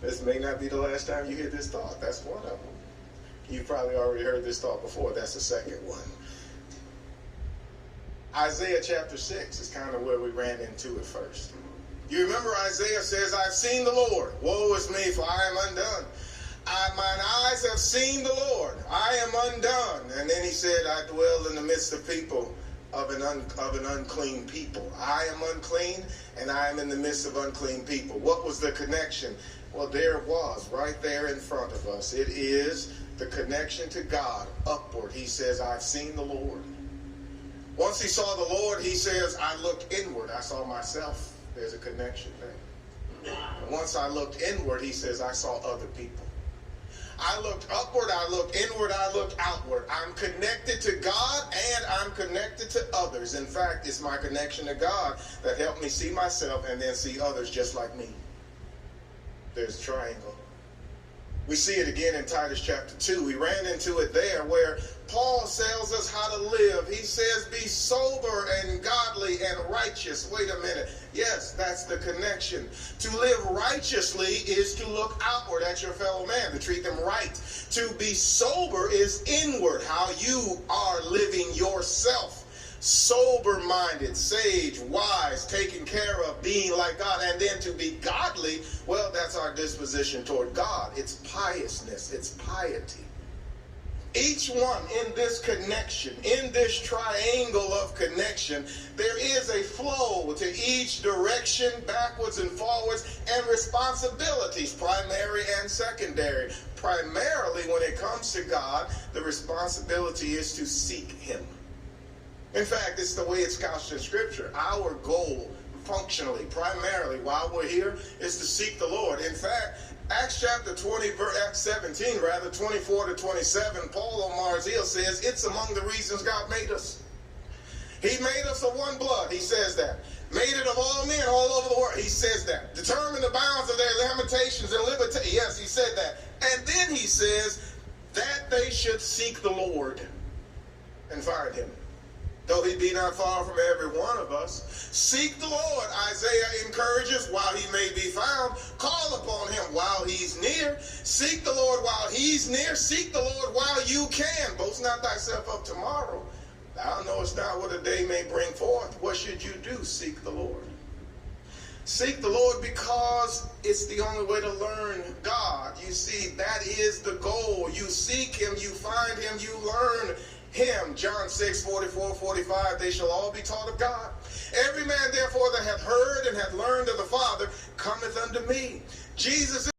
This may not be the last time you hear this thought. That's one of them. You've probably already heard this thought before. That's the second one. Isaiah chapter 6 is kind of where we ran into it first. You remember Isaiah says, I've seen the Lord. Woe is me, for I am undone. Mine eyes have seen the Lord. I am undone. And then he said, I dwell in the midst of people, of an unclean people. I am unclean, and I am in the midst of unclean people. What was the connection? Well, there it was, right there in front of us. It is the connection to God, upward. He says, I've seen the Lord. Once he saw the Lord, he says, I looked inward. I saw myself. There's a connection there. And once I looked inward, he says, I saw other people. I looked upward, I looked inward, I looked outward. I'm connected to God and I'm connected to others. In fact, it's my connection to God that helped me see myself and then see others just like me. There's a triangle. We see it again in Titus chapter 2. We ran into it there where Paul tells us how to live. He says, be sober and godly and righteous. Wait a minute. Yes, that's the connection. To live righteously is to look outward at your fellow man, to treat them right. To be sober is inward, how you are living yourself. Sober-minded, sage, wise, taken care of, being like God. And then to be godly, well, that's our disposition toward God. It's piousness. It's piety. Each one in this connection, in this triangle of connection, there is a flow to each direction, backwards and forwards, and responsibilities, primary and secondary. Primarily, when it comes to God, the responsibility is to seek Him. In fact, it's the way it's couched in Scripture. Our goal, functionally, primarily, while we're here, is to seek the Lord. In fact, Acts chapter 20, Acts 17, rather, 24 to 27, Paul on Mars Hill says, it's among the reasons God made us. He made us of one blood, he says that. Made it of all men all over the world, he says that. Determined the bounds of their limitations and liberty. Yes, he said that. And then he says that they should seek the Lord and find Him. Though He be not far from every one of us. Seek the Lord, Isaiah encourages, while He may be found. Call upon Him while He's near. Seek the Lord while He's near. Seek the Lord while you can. Boast not thyself of tomorrow. Thou knowest not what a day may bring forth. What should you do? Seek the Lord. Seek the Lord because it's the only way to learn God. You see, that is the goal. You seek Him, you find Him, you learn Him. John 6, 44, 45, they shall all be taught of God. Every man, therefore, that hath heard and hath learned of the Father, cometh unto me. Jesus